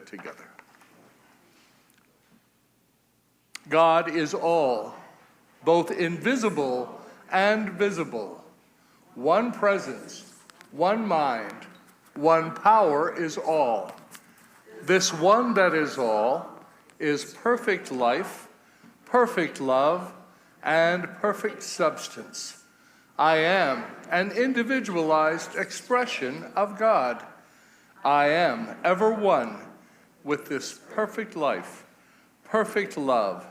get together. God is all, both invisible and visible. One presence, one mind, one power is all. This one that is all is perfect life, perfect love, and perfect substance. I am an individualized expression of God. I am ever one with this perfect life, perfect love,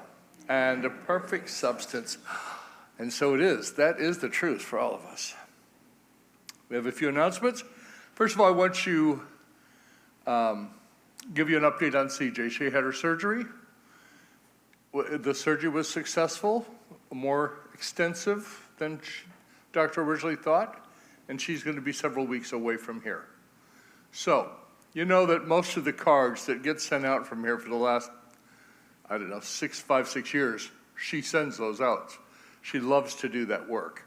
and a perfect substance. And so it is. That is the truth for all of us. We have a few announcements. First of all, I want to give you an update on CJ. She had her surgery. The surgery was successful, more extensive than doctor originally thought, and she's going to be several weeks away from here. So, you know that most of the cards that get sent out from here for the last, 5, 6 years, she sends those out. She loves to do that work.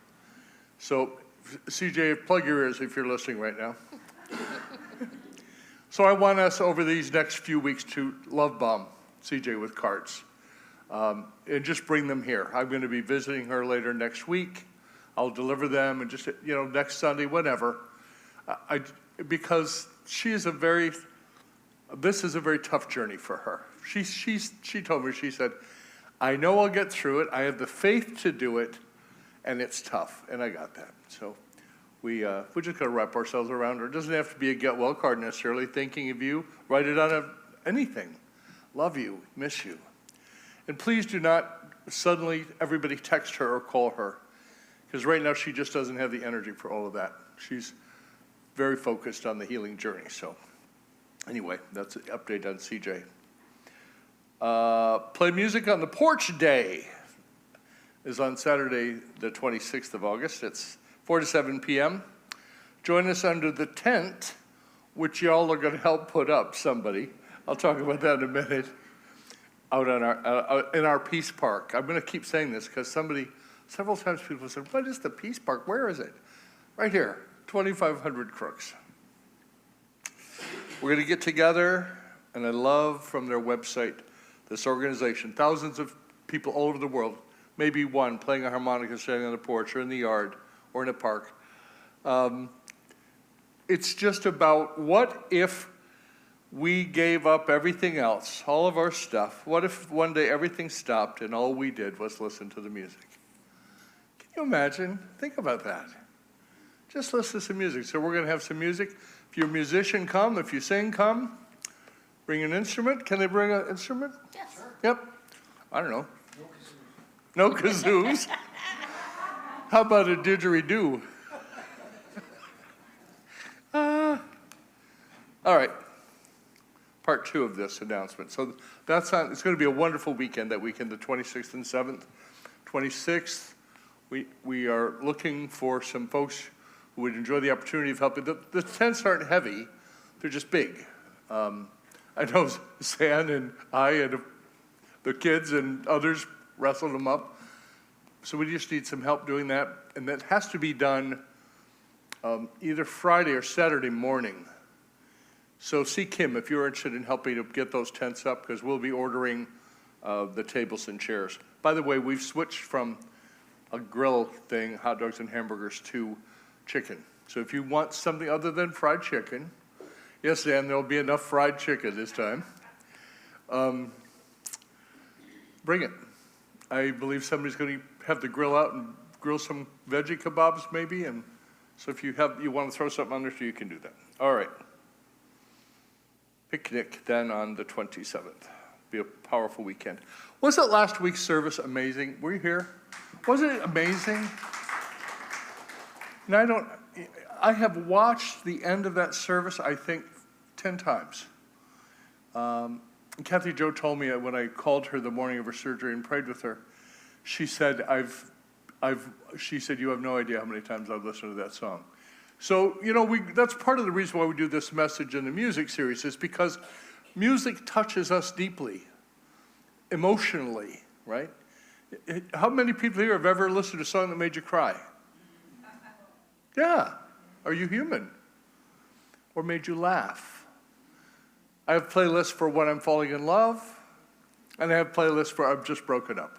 So, CJ, plug your ears if you're listening right now. So I want us over these next few weeks to love bomb CJ with cards. And just bring them here. I'm going to be visiting her later next week. I'll deliver them and just, next Sunday, whenever. Because this is a very tough journey for her. She told me, she said, I know I'll get through it. I have the faith to do it, and it's tough. And I got that. So we just got to wrap ourselves around her. It doesn't have to be a get well card necessarily. Thinking of you, write it on anything. Love you, miss you. And please do not suddenly everybody text her or call her, because right now she just doesn't have the energy for all of that. She's very focused on the healing journey. So anyway, that's an update on CJ. Play Music on the Porch Day is on Saturday, the 26th of August. It's 4 to 7 p.m. Join us under the tent, which y'all are going to help put up, somebody. I'll talk about that in a minute. Out on in our Peace Park. I'm going to keep saying this because several times people said, what is the Peace Park? Where is it? Right here, 2500 Crooks. We're going to get together, and I love from their website, this organization, thousands of people all over the world, maybe one playing a harmonica, standing on the porch or in the yard or in a park. It's just about what if we gave up everything else, all of our stuff. What if one day everything stopped and all we did was listen to the music? Can you imagine? Think about that. Just listen to some music. So we're going to have some music. If you're a musician, come. If you sing, come. Bring an instrument. Can they bring an instrument? Yes. Sure. Yep. I don't know. No kazoos. How about a didgeridoo? All right. Part 2 of this announcement. So it's going to be a wonderful weekend, that weekend, the 26th and 7th. 26th, we are looking for some folks who would enjoy the opportunity of helping. The tents aren't heavy, they're just big. I know San and I and the kids and others wrestled them up. So we just need some help doing that. And that has to be done either Friday or Saturday morning. So see Kim if you're interested in helping to get those tents up, because we'll be ordering the tables and chairs. By the way, we've switched from a grill thing, hot dogs and hamburgers, to chicken. So if you want something other than fried chicken, yes, Dan, there'll be enough fried chicken this time. Bring it. I believe somebody's going to have the grill out and grill some veggie kebabs maybe. And so if you want to throw something under, so you can do that. All right. Picnic then on the 27th. Be a powerful weekend. Wasn't last week's service amazing? Were you here? Wasn't it amazing? And I have watched the end of that service, I think, 10 times. And Kathy Jo told me when I called her the morning of her surgery and prayed with her, she said, she said, you have no idea how many times I've listened to that song. So, that's part of the reason why we do this message in the music series, is because music touches us deeply, emotionally, right? How many people here have ever listened to a song that made you cry? Yeah. Are you human? Or made you laugh? I have playlists for when I'm falling in love, and I have playlists for I've just broken up.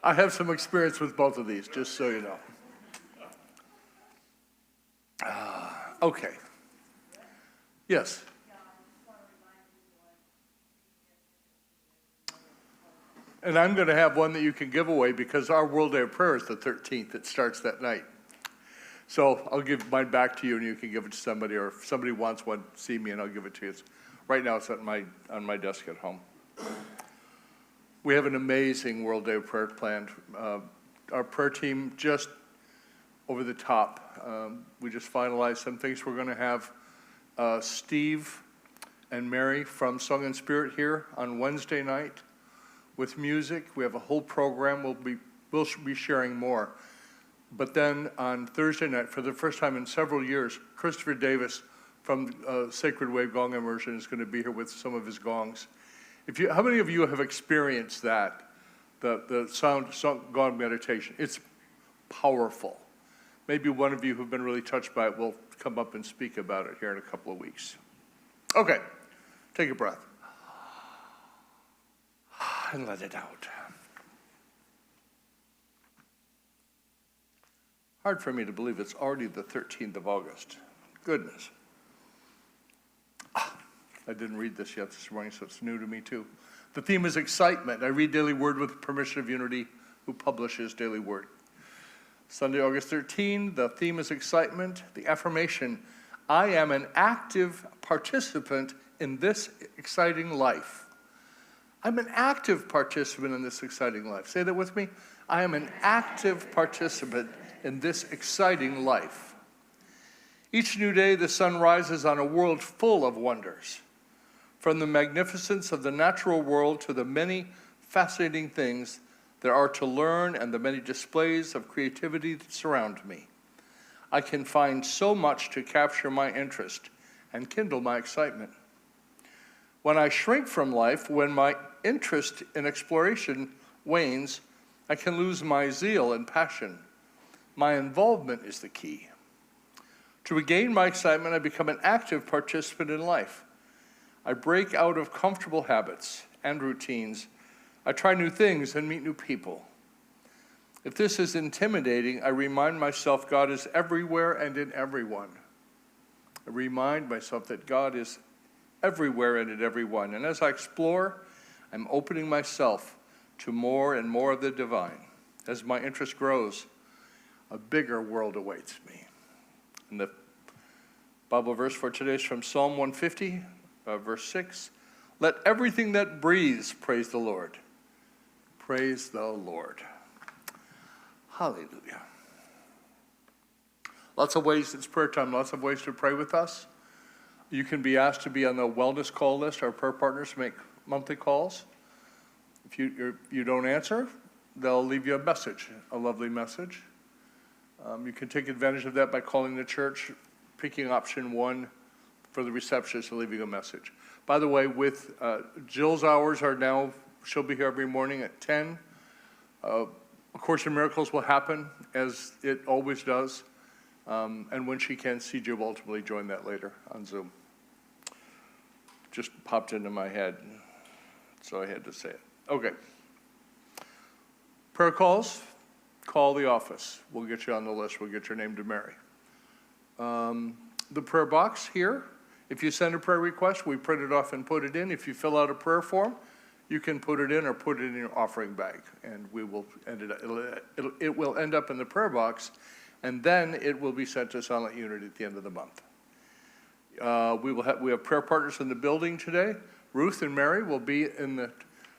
I have some experience with both of these, just so you know. Okay. Yes. And I'm going to have one that you can give away because our World Day of Prayer is the 13th. It starts that night. So I'll give mine back to you, and you can give it to somebody, or if somebody wants one, see me, and I'll give it to you. Right now, it's on my desk at home. We have an amazing World Day of Prayer planned. Our prayer team just over the top. We just finalized some things. We're going to have Steve and Mary from Song and Spirit here on Wednesday night with music. We have a whole program. We'll be sharing more. But then on Thursday night, for the first time in several years, Christopher Davis from Sacred Wave Gong Immersion is going to be here with some of his gongs. How many of you have experienced that, the sound gong meditation? It's powerful. Maybe one of you who've been really touched by it will come up and speak about it here in a couple of weeks. Okay, take a breath. And let it out. Hard for me to believe it's already the 13th of August. Goodness. I didn't read this yet this morning, so it's new to me too. The theme is excitement. I read Daily Word with permission of Unity, who publishes Daily Word. Sunday, August 13, the theme is excitement. The affirmation, I am an active participant in this exciting life. I'm an active participant in this exciting life. Say that with me. I am an active participant in this exciting life. Each new day, the sun rises on a world full of wonders. From the magnificence of the natural world to the many fascinating things there are to learn and the many displays of creativity that surround me, I can find so much to capture my interest and kindle my excitement. When I shrink from life, when my interest in exploration wanes, I can lose my zeal and passion. My involvement is the key. To regain my excitement, I become an active participant in life. I break out of comfortable habits and routines. I try new things and meet new people. If this is intimidating, I remind myself God is everywhere and in everyone. I remind myself that God is everywhere and in everyone. And as I explore, I'm opening myself to more and more of the divine. As my interest grows, a bigger world awaits me. And the Bible verse for today is from Psalm 150, verse 6. Let everything that breathes praise the Lord. Praise the Lord. Hallelujah. Lots of ways, it's prayer time, lots of ways to pray with us. You can be asked to be on the wellness call list. Our prayer partners make monthly calls. If you don't answer, they'll leave you a message, a lovely message. You can take advantage of that by calling the church, picking option 1 for the receptionist and leaving a message. By the way, with Jill's hours are now, she'll be here every morning at 10. A Course in Miracles will happen, as it always does. And when she can, CJ will ultimately join that later on Zoom. Just popped into my head, so I had to say it. Okay. Prayer calls, call the office. We'll get you on the list. We'll get your name to Mary. The prayer box here, if you send a prayer request, we print it off and put it in. If you fill out a prayer form, you can put it in or put it in your offering bag, and we will it will end up in the prayer box, and then it will be sent to Silent Unity at the end of the month. We have prayer partners in the building today. Ruth and Mary will be in the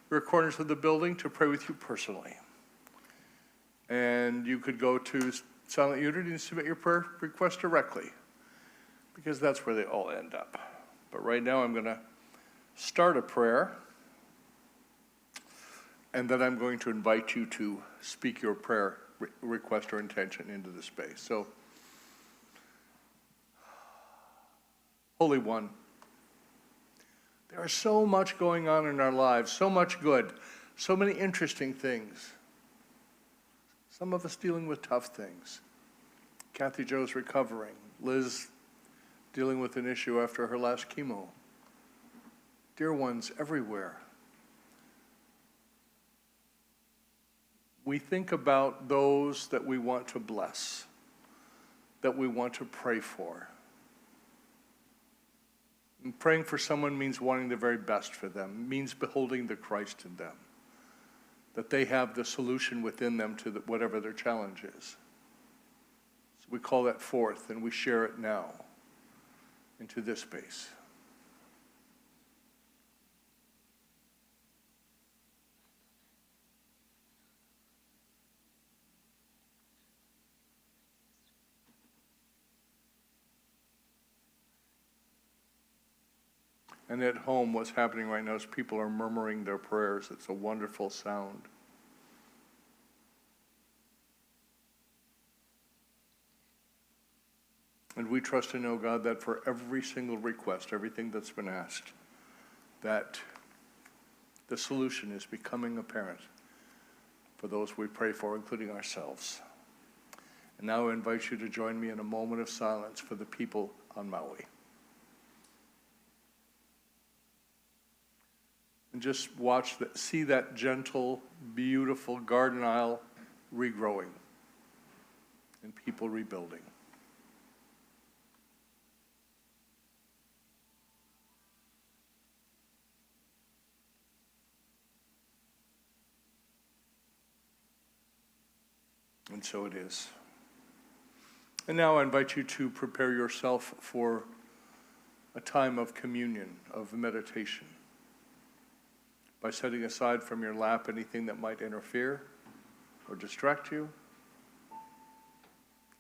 rear corners of the building to pray with you personally. And you could go to Silent Unity and submit your prayer request directly, because that's where they all end up. But right now I'm going to start a prayer, and then I'm going to invite you to speak your prayer request or intention into the space. So, Holy One, there is so much going on in our lives, so much good, so many interesting things. Some of us dealing with tough things. Kathy Jo's recovering. Liz dealing with an issue after her last chemo. Dear ones everywhere. We think about those that we want to bless, that we want to pray for. And praying for someone means wanting the very best for them, means beholding the Christ in them, that they have the solution within them to whatever their challenge is. So we call that forth, and we share it now into this space. And at home, what's happening right now is people are murmuring their prayers. It's a wonderful sound. And we trust and know, God, that for every single request, everything that's been asked, that the solution is becoming apparent for those we pray for, including ourselves. And now I invite you to join me in a moment of silence for the people on Maui. And just watch that, see that gentle, beautiful garden aisle regrowing and people rebuilding. And so it is. And now I invite you to prepare yourself for a time of communion, of meditation, by setting aside from your lap anything that might interfere or distract you,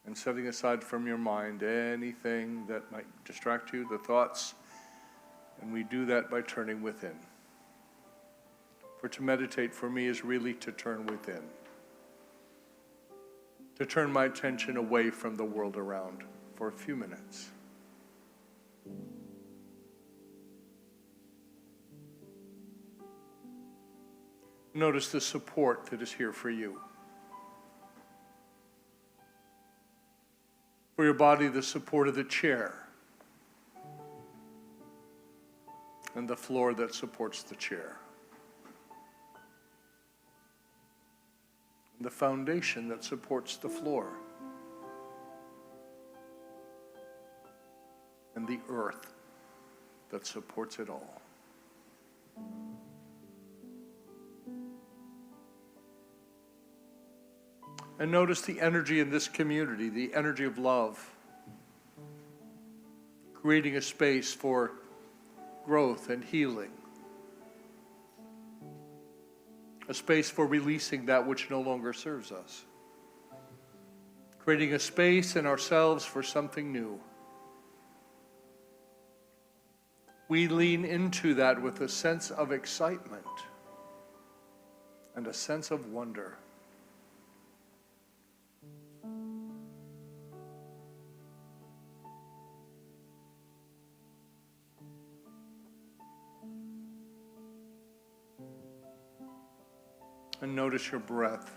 and setting aside from your mind anything that might distract you, the thoughts, and we do that by turning within. For to meditate for me is really to turn within, to turn my attention away from the world around for a few minutes. Notice the support that is here for you. For your body, the support of the chair and the floor that supports the chair. And the foundation that supports the floor. And the earth that supports it all. And notice the energy in this community, the energy of love, creating a space for growth and healing, a space for releasing that which no longer serves us, creating a space in ourselves for something new. We lean into that with a sense of excitement and a sense of wonder. And notice your breath.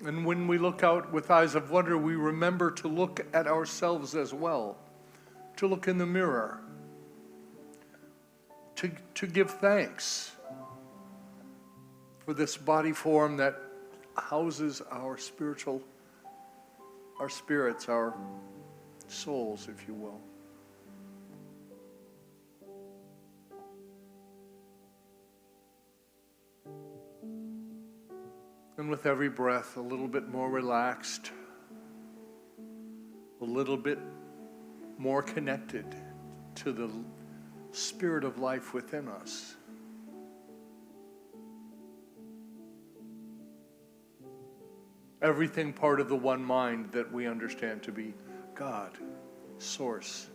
And when we look out with eyes of wonder, we remember to look at ourselves as well, to look in the mirror, to give thanks for this body form that houses our spirits, our souls, if you will. And with every breath, a little bit more relaxed, a little bit more connected to the spirit of life within us. Everything part of the one mind that we understand to be God, source,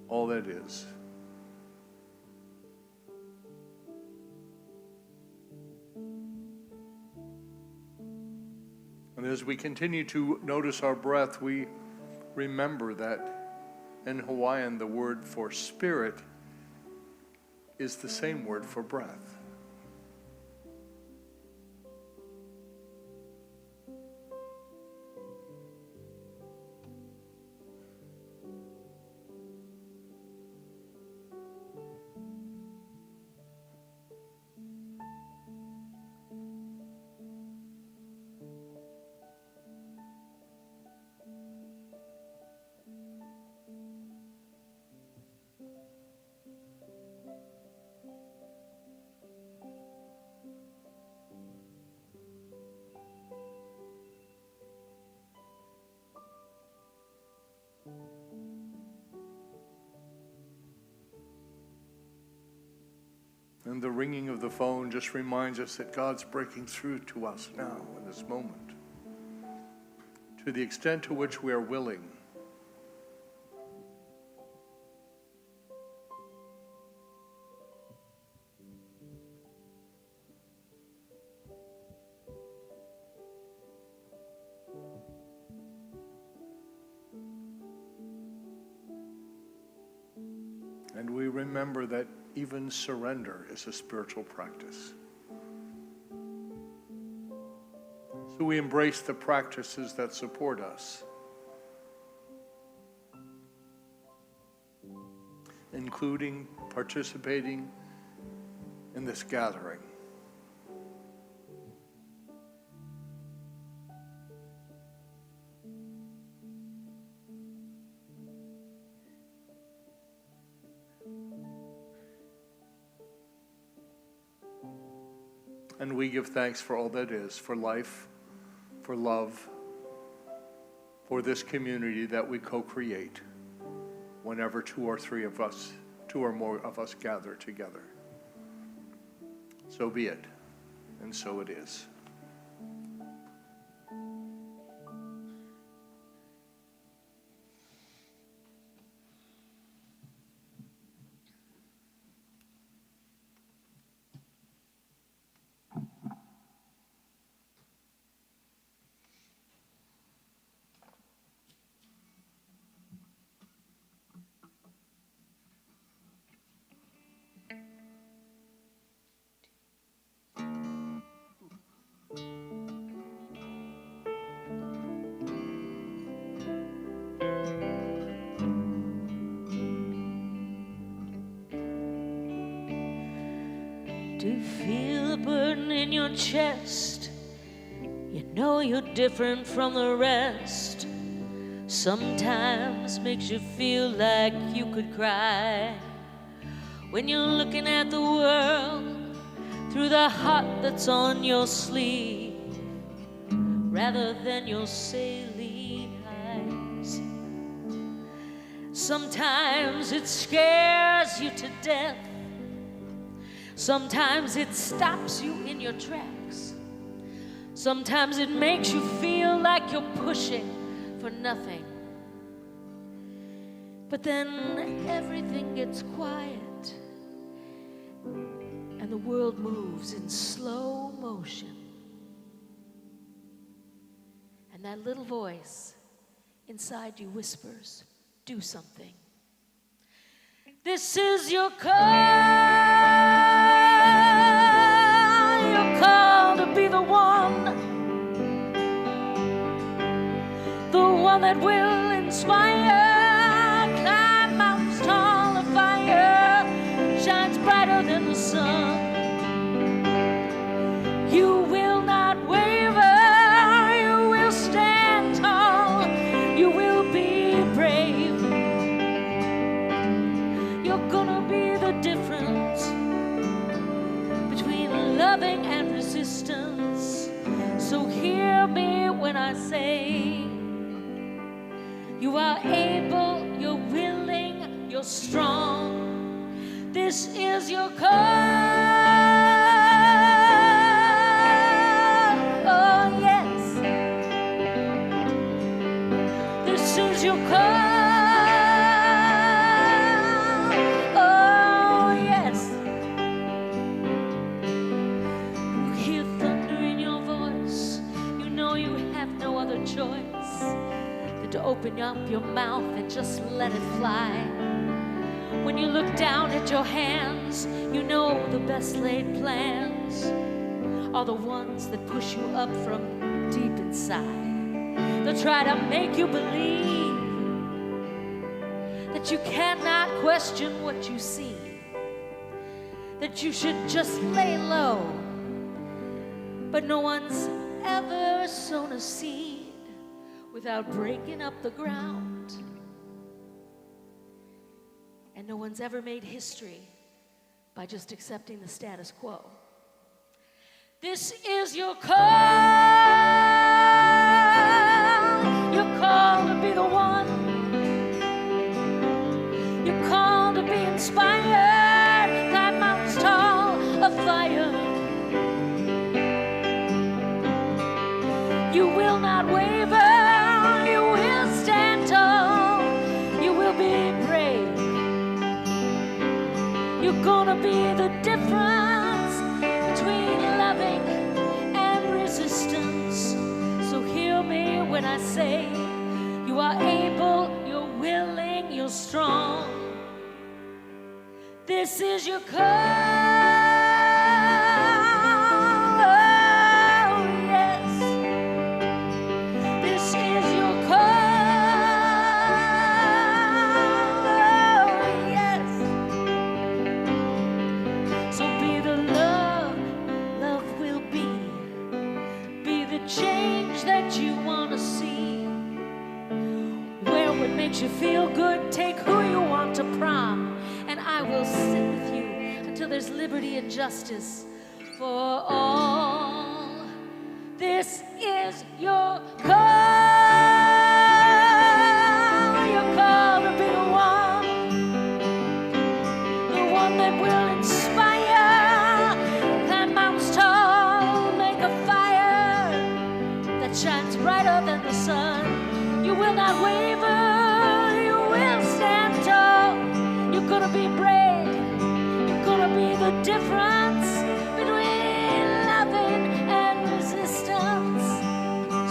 all that is. And as we continue to notice our breath, we remember that in Hawaiian, the word for spirit is the same word for breath. And the ringing of the phone just reminds us that God's breaking through to us now in this moment. To the extent to which we are willing. And we remember that even surrender is a spiritual practice. So we embrace the practices that support us, including participating in this gathering. And we give thanks for all that is, for life, for love, for this community that we co-create whenever two or more of us gather together. So be it, and so it is. Do you feel a burden in your chest? You know you're different from the rest. Sometimes makes you feel like you could cry. When you're looking at the world through the heart that's on your sleeve, rather than your saline eyes. Sometimes it scares you to death. Sometimes it stops you in your tracks. Sometimes it makes you feel like you're pushing for nothing. But then everything gets quiet and the world moves in slow motion. And that little voice inside you whispers, do something. This is your call. Your call to be the one that will inspire. Climb mountains tall, the fire shines brighter than the sun. You will not waver, you will stand tall, you will be brave. You're gonna be the difference between loving and resistance. So hear me when I say, you are able, you're willing, you're strong. This is your call. Oh, yes. This is your call. Oh, yes. You hear thunder in your voice. You know you have no choice than to open up your mouth and just let it fly. When you look down at your hands, you know the best laid plans are the ones that push you up from deep inside. They'll try to make you believe that you cannot question what you see, that you should just lay low. But no one's ever sown a seed without breaking up the ground. And no one's ever made history by just accepting the status quo. This is your call. Your call to be the one. Your call to be inspired. Climb mountains tall of fire. You will not waver. You will stand tall. You will be brave. You're gonna be the difference between loving and resistance. So hear me when I say you are able, you're willing, you're strong. This is your call. Oh, yes. This is your call. Oh, yes. So be the love love will be. Be the change that you want to see. Wear what makes you feel good. Take who you want to prom. And I will sit with you until there's liberty and justice for all. This is your call. Your call to be the one that will inspire. Climb mountains tall, make a fire that shines brighter than the sun. You will not waver, you will stand tall. You're gonna be brave, you're gonna be the difference between loving and resistance.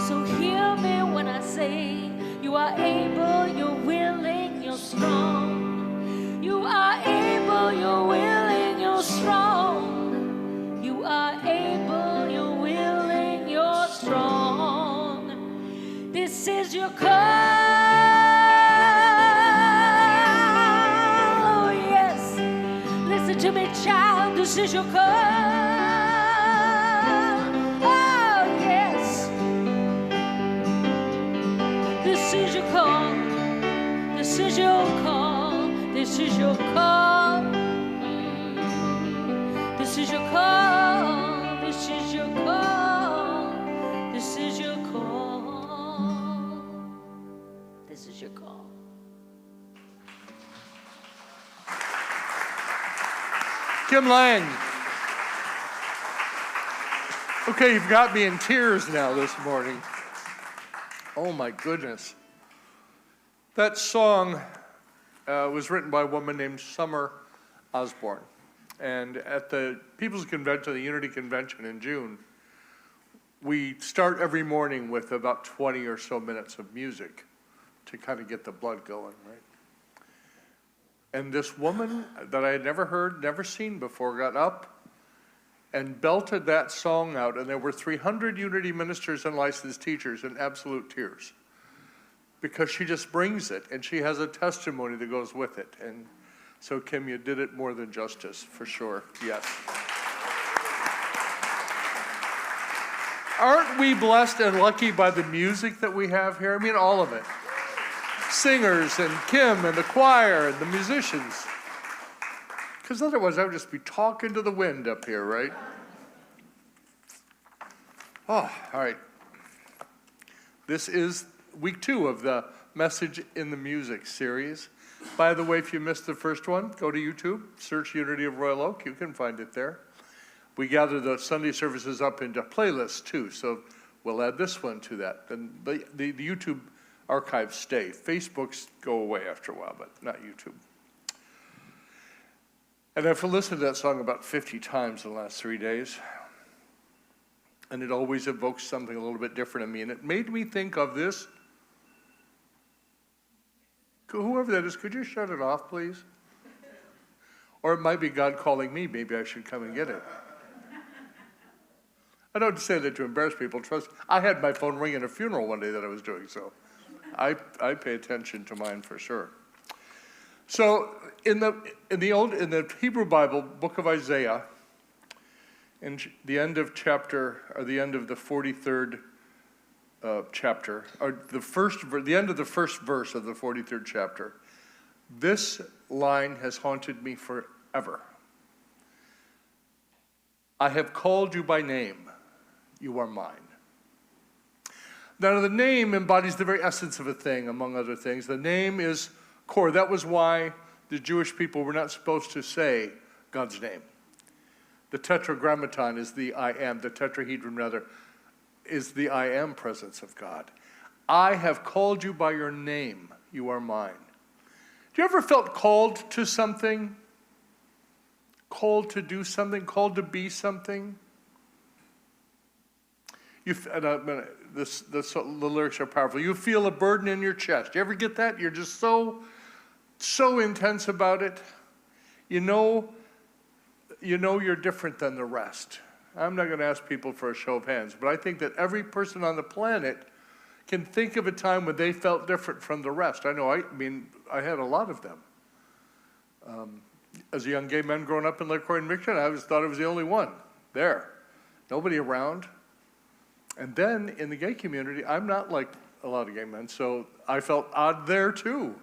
So hear me when I say you are able, you're willing, you're strong. You are able, you're willing, you're strong. You are able, you're willing, you're strong. This is your call. Oh, yes. Listen to me, child. This is your call. Oh, yes. This is your call. This is your call. This is your call. This is your call. This is your call. This is your call. This is your call. Kim Lang. Okay, you've got me in tears now this morning. Oh my goodness. That song was written by a woman named Summer Osborne. And at the People's Convention, the Unity Convention in June, we start every morning with about 20 or so minutes of music to kind of get the blood going, right? And this woman that I had never heard, never seen before, got up and belted that song out, and there were 300 Unity ministers and licensed teachers in absolute tears because she just brings it, and she has a testimony that goes with it. And so, Kim, you did it more than justice, for sure, yes. Aren't we blessed and lucky by the music that we have here? I mean, all of it. Singers and Kim and the choir and the musicians. Because otherwise I would just be talking to the wind up here, right? Oh, all right. This is week 2 of the Message in the Music series. By the way, if you missed the first one, go to YouTube, search Unity of Royal Oak. You can find it there. We gather the Sunday services up into playlists too, so we'll add this one to that. And the YouTube archives stay. Facebooks go away after a while, but not YouTube. And I've listened to that song about 50 times in the last 3 days. And it always evokes something a little bit different in me. And it made me think of this. Whoever that is, could you shut it off, please? Or it might be God calling me. Maybe I should come and get it. I don't say that to embarrass people. Trust, I had my phone ring at a funeral one day that I was doing, so I pay attention to mine for sure. So in the Hebrew Bible, book of Isaiah, in the end of the end of the 43rd chapter, or the end of the first verse of the 43rd chapter, this line has haunted me forever. I have called you by name. You are mine. Now, the name embodies the very essence of a thing, among other things. The name is core. That was why the Jewish people were not supposed to say God's name. The tetragrammaton is the I am, the tetrahedron rather, is the I am presence of God. I have called you by your name. You are mine. Do you ever felt called to something? Called to do something? Called to be something? The lyrics are powerful. You feel a burden in your chest. You ever get that? You're just so intense about it. You know you're different than the rest. I'm not going to ask people for a show of hands, but I think that every person on the planet can think of a time when they felt different from the rest. I know, I had a lot of them. As a young gay man growing up in Lake Orion, Michigan, I always thought I was the only one there. Nobody around. And then in the gay community, I'm not like a lot of gay men, so I felt odd there too.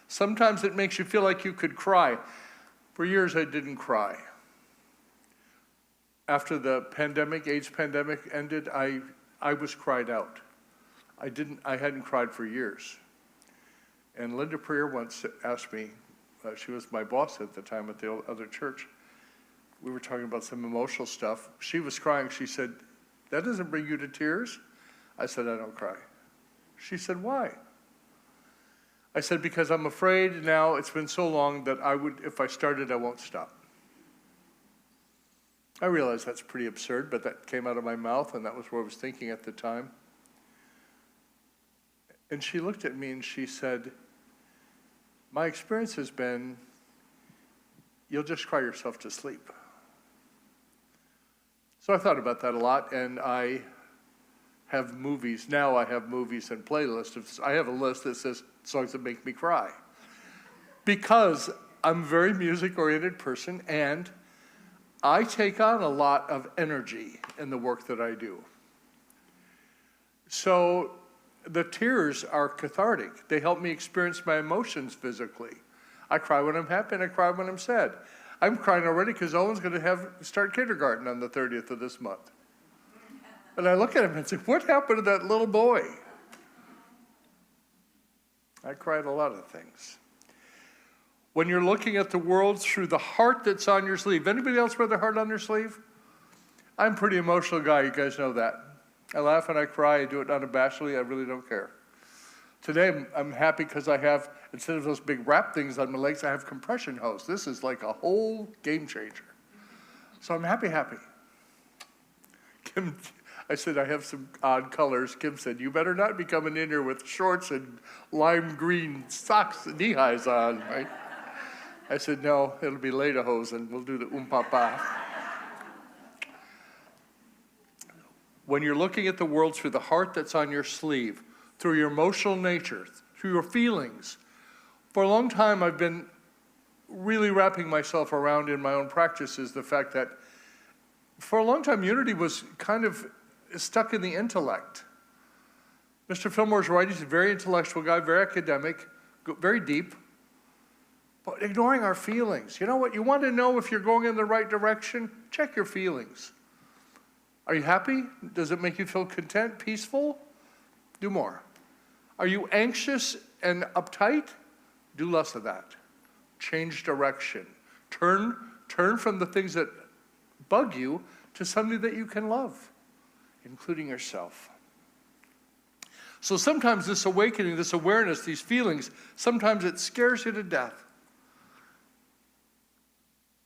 Sometimes it makes you feel like you could cry. For years, I didn't cry. After the pandemic, AIDS pandemic ended, I was cried out. I hadn't cried for years. And Linda Preer once asked me, she was my boss at the time at the other church. We were talking about some emotional stuff. She was crying. She said, "That doesn't bring you to tears?" I said, "I don't cry." She said, "Why?" I said, "Because I'm afraid now it's been so long that if I started, I won't stop." I realize that's pretty absurd, but that came out of my mouth, and that was what I was thinking at the time. And she looked at me and she said, "My experience has been, you'll just cry yourself to sleep." So I thought about that a lot, and I have movies. Now I have movies and playlists. I have a list that says songs that make me cry. Because I'm a very music-oriented person, and I take on a lot of energy in the work that I do. So the tears are cathartic. They help me experience my emotions physically. I cry when I'm happy, and I cry when I'm sad. I'm crying already because Owen's going to start kindergarten on the 30th of this month. And I look at him and say, "What happened to that little boy?" I cried a lot of things. When you're looking at the world through the heart that's on your sleeve. Anybody else wear their heart on their sleeve? I'm a pretty emotional guy. You guys know that. I laugh and I cry. I do it unabashedly. I really don't care. Today, I'm happy because I have, instead of those big wrap things on my legs, I have compression hose. This is like a whole game changer. So I'm happy. Kim, I said, I have some odd colors. Kim said, "You better not be coming in here with shorts and lime green socks and knee-highs on," right? I said, "No, it'll be lederhosen. We'll do the papa." When you're looking at the world through the heart that's on your sleeve, through your emotional nature, through your feelings. For a long time, I've been really wrapping myself around in my own practices the fact that for a long time, unity was kind of stuck in the intellect. Mr. Fillmore's right. He's a very intellectual guy, very academic, very deep, but ignoring our feelings. You know what? You want to know if you're going in the right direction? Check your feelings. Are you happy? Does it make you feel content, peaceful? Do more. Are you anxious and uptight? Do less of that. Change direction. Turn from the things that bug you to something that you can love, including yourself. So sometimes this awakening, this awareness, these feelings, sometimes it scares you to death.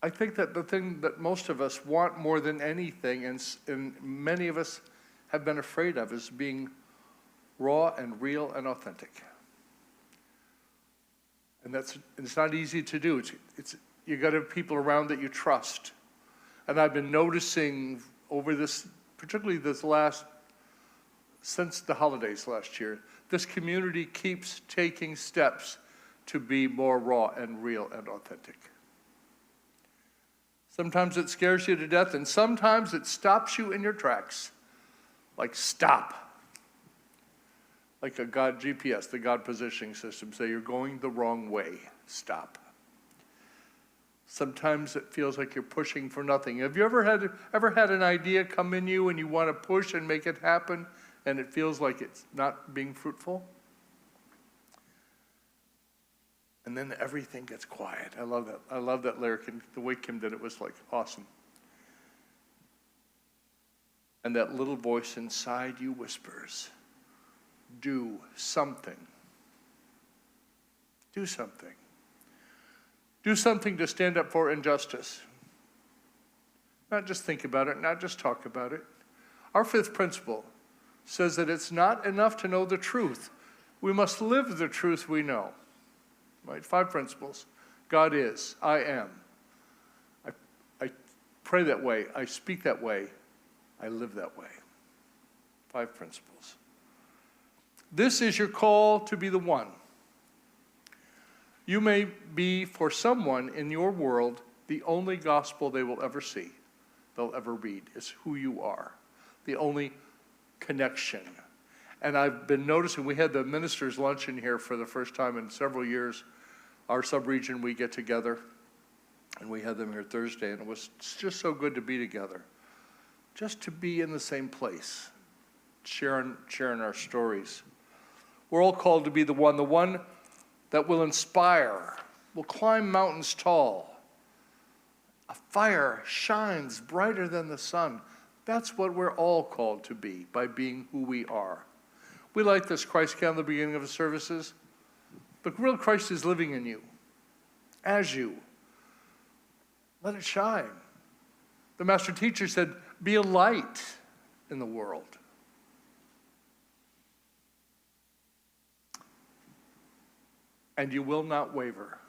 I think that the thing that most of us want more than anything, and many of us have been afraid of, is being raw and real and authentic. And it's not easy to do. You got to have people around that you trust. And I've been noticing over this, particularly since the holidays last year, this community keeps taking steps to be more raw and real and authentic. Sometimes it scares you to death, and sometimes it stops you in your tracks. Like, stop. Like a God GPS, the God positioning system, say you're going the wrong way. Stop. Sometimes it feels like you're pushing for nothing. Have you ever had an idea come in you and you want to push and make it happen, and it feels like it's not being fruitful? And then everything gets quiet. I love that. I love that lyric, and the way Kim did it was like awesome. And that little voice inside you whispers, do something. Do something. Do something to stand up for injustice. Not just think about it, not just talk about it. Our fifth principle says that it's not enough to know the truth. We must live the truth we know. Right? 5 principles. God is. I am. I pray that way. I speak that way. I live that way. 5 principles. This is your call to be the one. You may be, for someone in your world, the only gospel they will ever see, they'll ever read, is who you are. The only connection. And I've been noticing, we had the ministers' luncheon here for the first time in several years. Our sub-region, we get together, and we had them here Thursday, and it's just so good to be together. Just to be in the same place, sharing our stories. We're all called to be the one that will inspire, will climb mountains tall. A fire shines brighter than the sun. That's what we're all called to be by being who we are. We like this Christ candle at the beginning of the services. The real Christ is living in you, as you. Let it shine. The master teacher said, be a light in the world. And you will not waver.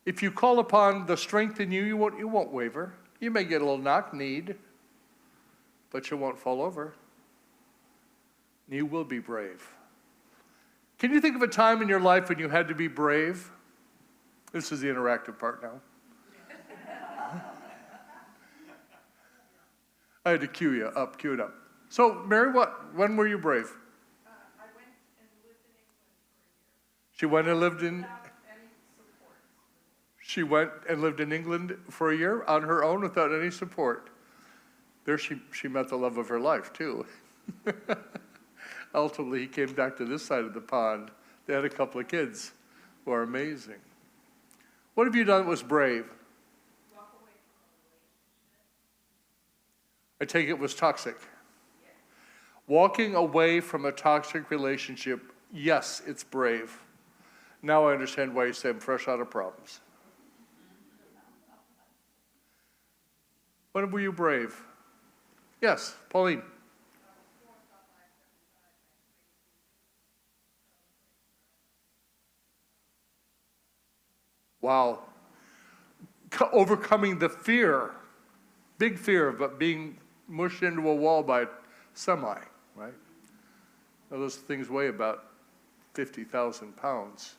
If you call upon the strength in you, you won't waver. You may get a little knock-kneed, but you won't fall over. You will be brave. Can you think of a time in your life when you had to be brave? This is the interactive part now. I had to cue it up. So, Mary, when were you brave? I went and lived in England for a year. She went and lived in... Without any support. She went and lived in England for a year on her own without any support. There she met the love of her life, too. Ultimately, he came back to this side of the pond. They had a couple of kids who are amazing. What have you done that was brave? Walk away from a relationship. I take it was toxic. Yes. Walking away from a toxic relationship, yes, it's brave. Now I understand why you say I'm fresh out of problems. When were you brave? Yes, Pauline. Wow. Overcoming the fear, big fear of being mushed into a wall by a semi, right? Now, those things weigh about 50,000 pounds.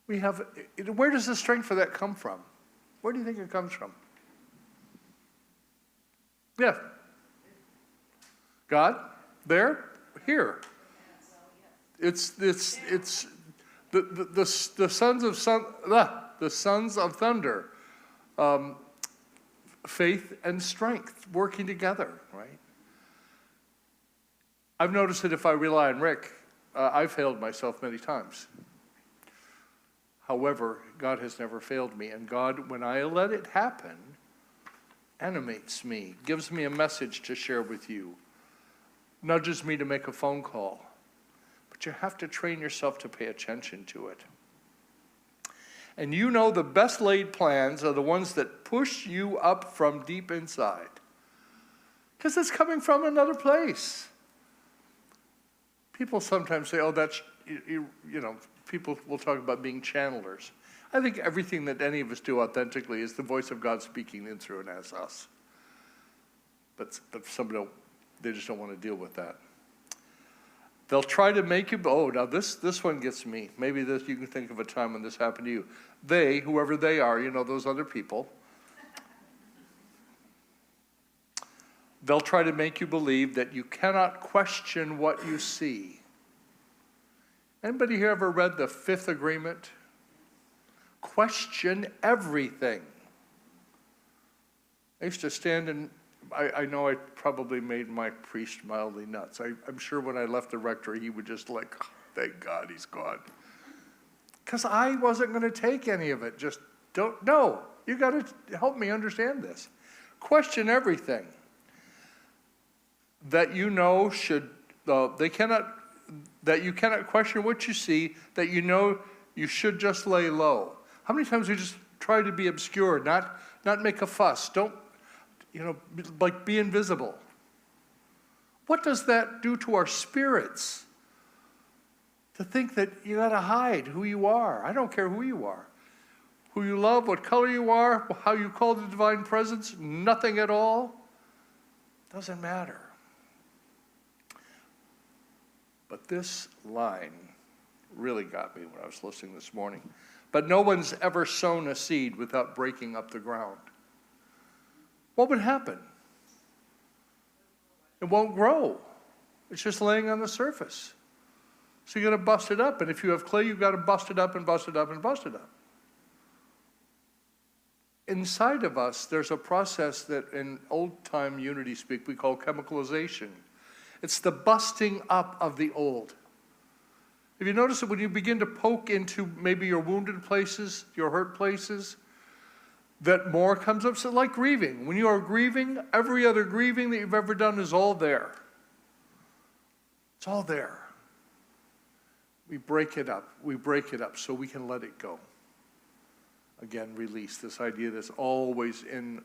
Where does the strength for that come from? Where do you think it comes from? Yeah. God? There? Here. It's the sons of thunder, faith and strength working together, right? I've noticed that if I rely on Rick, I've failed myself many times. However, God has never failed me, and God, when I let it happen, animates me, gives me a message to share with you, nudges me to make a phone call. But you have to train yourself to pay attention to it. And you know the best laid plans are the ones that push you up from deep inside. Because it's coming from another place. People sometimes say, oh, that's, you know, people will talk about being channelers. I think everything that any of us do authentically is the voice of God speaking in through and as us. But some don't, they just don't want to deal with that. They'll try to make you, oh, now this one gets me. Maybe this, you can think of a time when this happened to you. They, whoever they are, you know, those other people, they'll try to make you believe that you cannot question what you see. Anybody here ever read the Fifth Agreement? Question everything. I used to stand in, I know I probably made my priest mildly nuts. I'm sure when I left the rectory, he would just like, oh, thank God he's gone. Because I wasn't going to take any of it. Just don't, no, you got to help me understand this. Question everything. That you know should, that you cannot question what you see, that you know you should just lay low. How many times we just try to be obscure, not make a fuss, don't, you know, like be invisible. What does that do to our spirits? To think that you got to hide who you are. I don't care who you are. Who you love, what color you are, how you call the divine presence, nothing at all. Doesn't matter. But this line really got me when I was listening this morning. But no one's ever sown a seed without breaking up the ground. What would happen? It won't grow. It's just laying on the surface. So you got to bust it up. And if you have clay, you've got to bust it up and bust it up and bust it up. Inside of us, there's a process that in old-time unity speak we call chemicalization. It's the busting up of the old. Have you noticed that when you begin to poke into maybe your wounded places, your hurt places, that more comes up? So like grieving. When you are grieving, every other grieving that you've ever done is all there. It's all there. We break it up. We break it up so we can let it go. Again, release. This idea that's always in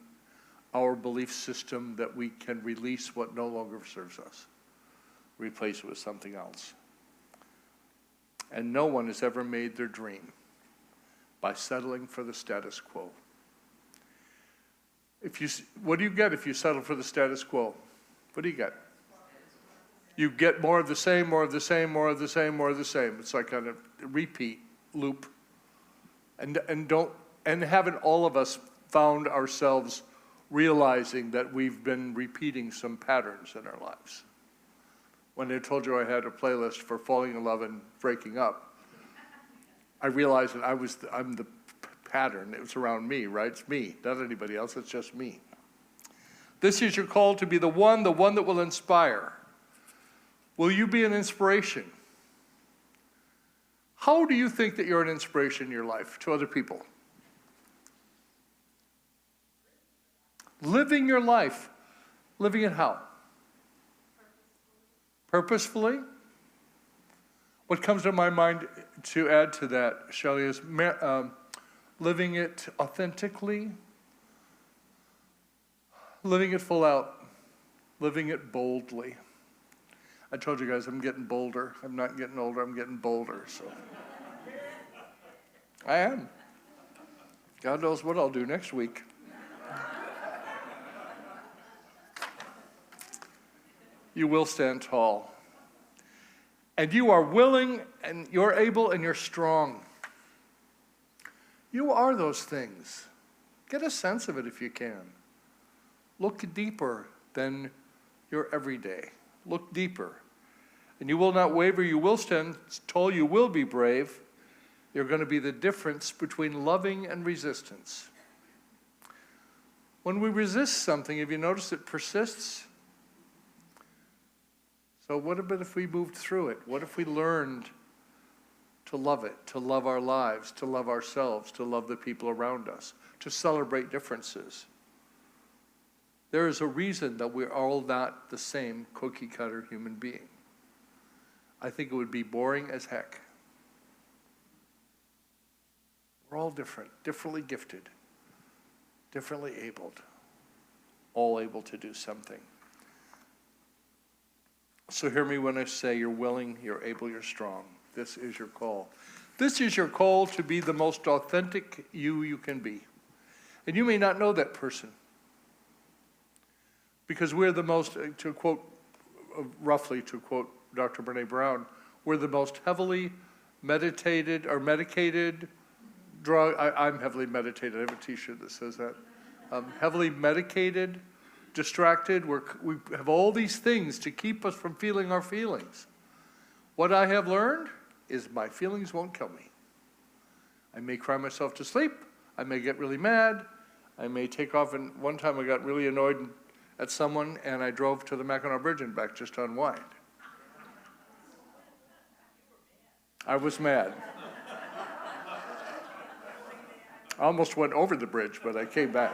our belief system that we can release what no longer serves us. Replace it with something else. And no one has ever made their dream by settling for the status quo. What do you get if you settle for the status quo? What do you get? You get more of the same, more of the same, more of the same, more of the same. It's like kind of a repeat loop. And haven't all of us found ourselves realizing that we've been repeating some patterns in our lives? When I told you I had a playlist for falling in love and breaking up, I realized that I'm the pattern. It was around me, right? It's me, not anybody else. It's just me. This is your call to be the one that will inspire. Will you be an inspiration? How do you think that you're an inspiration in your life to other people? Living your life. Living it how? Purposefully? What comes to my mind to add to that, Shelley, is living it authentically, living it full out, living it boldly. I told you guys I'm getting bolder. I'm not getting older, I'm getting bolder. So I am. God knows what I'll do next week. You will stand tall. And you are willing, and you're able, and you're strong. You are those things. Get a sense of it if you can. Look deeper than your everyday. Look deeper. And you will not waver. You will stand tall. You will be brave. You're going to be the difference between loving and resistance. When we resist something, have you noticed it persists? So what about if we moved through it? What if we learned to love it, to love our lives, to love ourselves, to love the people around us, to celebrate differences? There is a reason that we're all not the same cookie-cutter human being. I think it would be boring as heck. We're all different, differently gifted, differently abled, all able to do something. So hear me when I say you're willing, you're able, you're strong. This is your call. This is your call to be the most authentic you can be. And you may not know that person. Because we're the most, to quote Dr. Brene Brown, we're the most heavily meditated or medicated drug. I'm heavily meditated. I have a t-shirt that says that. Heavily medicated, distracted. We have all these things to keep us from feeling our feelings. What I have learned is my feelings won't kill me. I may cry myself to sleep. I may get really mad. I may take off. And one time I got really annoyed at someone, and I drove to the Mackinac Bridge and back just to unwind. I was mad. I almost went over the bridge, but I came back.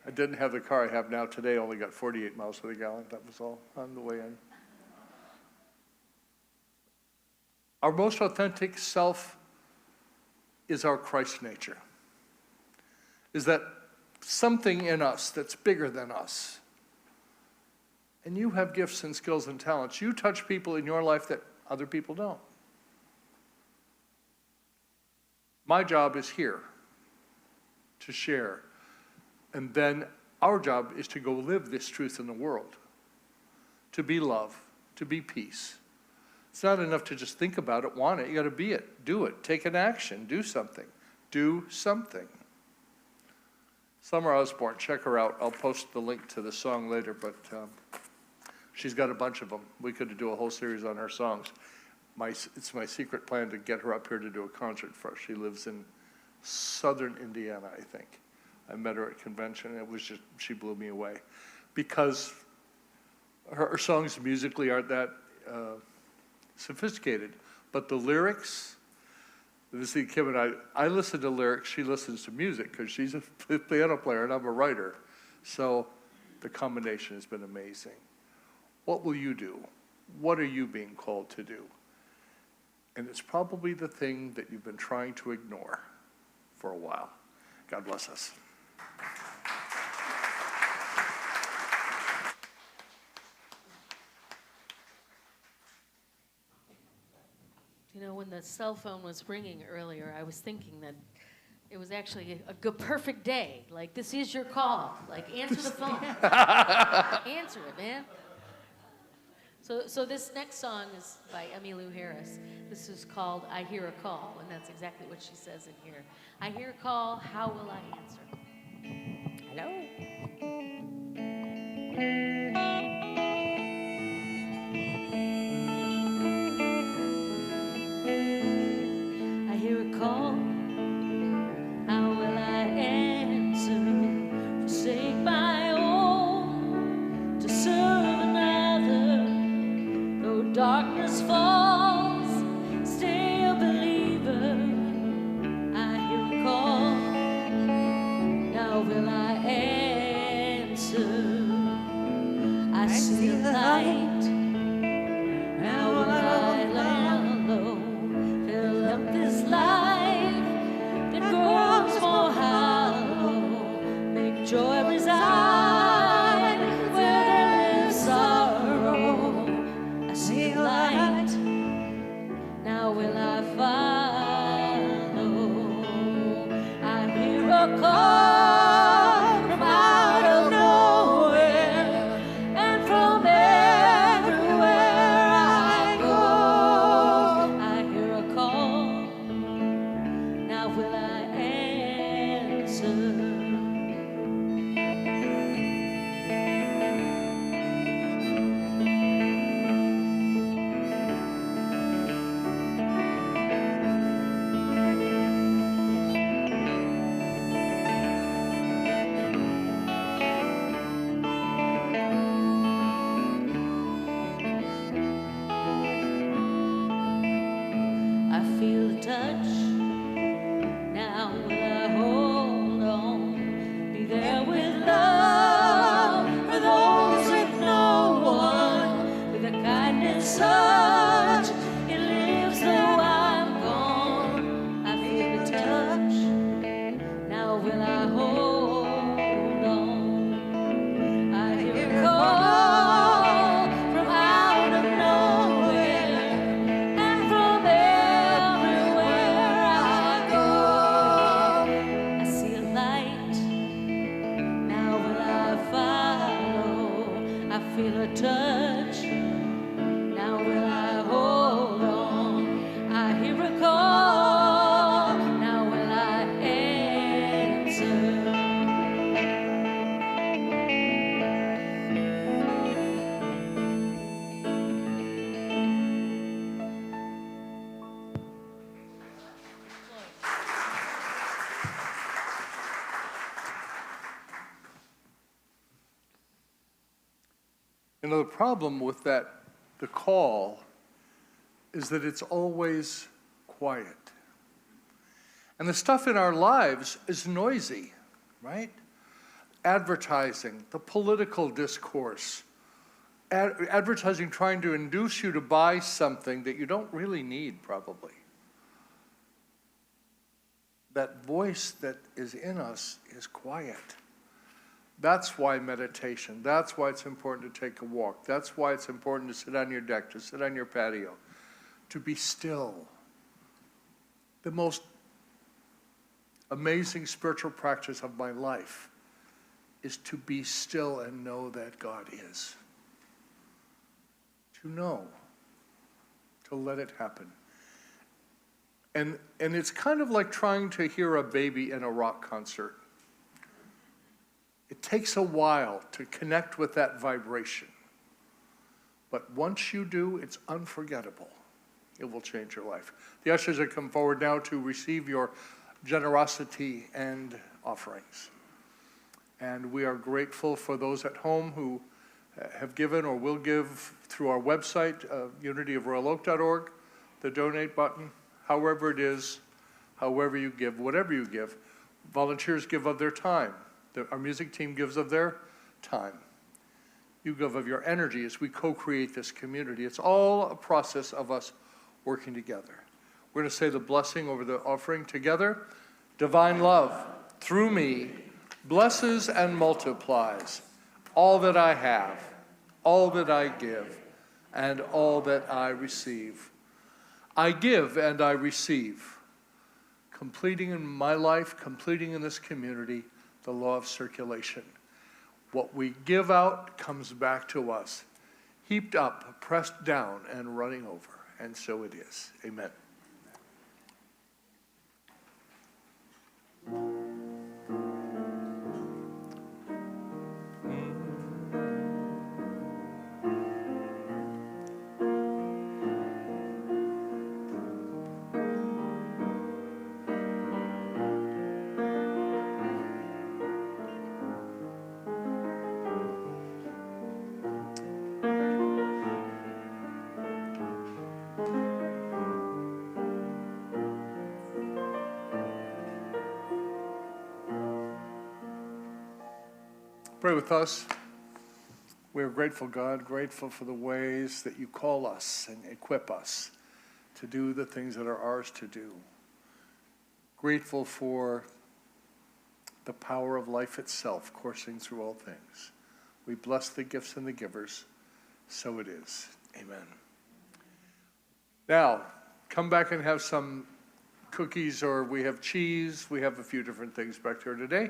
I didn't have the car I have now today, only got 48 miles to the gallon. That was all on the way in. Our most authentic self is our Christ nature. Is that something in us that's bigger than us. And you have gifts and skills and talents. You touch people in your life that other people don't. My job is here to share. And then our job is to go live this truth in the world. To be love, to be peace. It's not enough to just think about it, want it. You got to be it, do it, take an action, do something. Do something. Summer Osborne, check her out. I'll post the link to the song later, but she's got a bunch of them. We could do a whole series on her songs. It's my secret plan to get her up here to do a concert for us. She lives in southern Indiana, I think. I met her at convention, and it was just, she blew me away. Because her songs musically aren't that sophisticated, but the lyrics, see, Kim and I listen to lyrics, she listens to music, because she's a piano player and I'm a writer. So the combination has been amazing. What will you do? What are you being called to do? And it's probably the thing that you've been trying to ignore for a while. God bless us. You know, when the cell phone was ringing earlier, I was thinking that it was actually a good, perfect day. Like, this is your call. Like, answer the phone. Answer it, man. So this next song is by Emmylou Harris. This is called I Hear a Call, and that's exactly what she says in here. I hear a call, how will I answer? Hello? I hear a call, how will I answer? Forsake my own to serve another. Though darkness falls, stay a believer. I hear a call, now will I answer? I see a light, now will I lay low? Fill up this life that grows more hollow. Make joy reside where there is sorrow. I see a light, now will I follow? I hear a call from out of nowhere, and from everywhere feel a touch. Now will I hold on? I hear a call. Now will I answer? You know, the problem with that, the call, is that it's always quiet. And the stuff in our lives is noisy, right? Advertising, the political discourse, advertising trying to induce you to buy something that you don't really need, probably. That voice that is in us is quiet. That's why meditation, that's why it's important to take a walk. That's why it's important to sit on your deck, to sit on your patio, to be still. The most amazing spiritual practice of my life is to be still and know that God is. To know, to let it happen. And it's kind of like trying to hear a baby in a rock concert. It takes a while to connect with that vibration. But once you do, it's unforgettable. It will change your life. The ushers have come forward now to receive your generosity and offerings. And we are grateful for those at home who have given or will give through our website, unityofroyaloak.org, the donate button, however it is, however you give, whatever you give. Volunteers give of their time. Our music team gives of their time. You give of your energy as we co-create this community. It's all a process of us working together. We're going to say the blessing over the offering together. Divine love, through me, blesses and multiplies all that I have, all that I give, and all that I receive. I give and I receive, completing in my life, completing in this community, the law of circulation. What we give out comes back to us, heaped up, pressed down, and running over. And so it is. Amen. Pray with us. We are grateful, God, grateful for the ways that you call us and equip us to do the things that are ours to do. Grateful for the power of life itself coursing through all things. We bless the gifts and the givers. So it is. Amen. Now, come back and have some cookies, or we have cheese. We have a few different things back here today.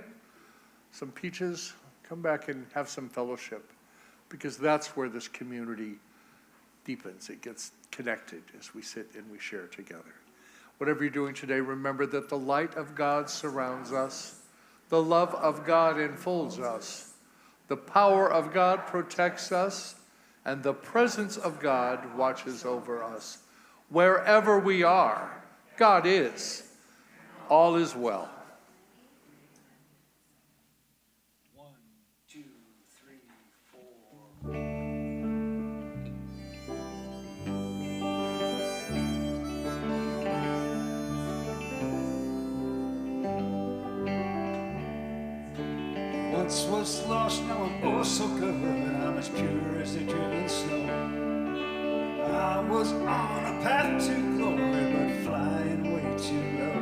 Some peaches. Come back and have some fellowship, because that's where this community deepens. It gets connected as we sit and we share together. Whatever you're doing today, remember that the light of God surrounds us. The love of God enfolds us. The power of God protects us. And the presence of God watches over us. Wherever we are, God is. All is well. 1, 2, 3, 4. Once was lost, now I'm oh so good. I'm as pure as the driven snow. I was on a path to glory, but flying way too low.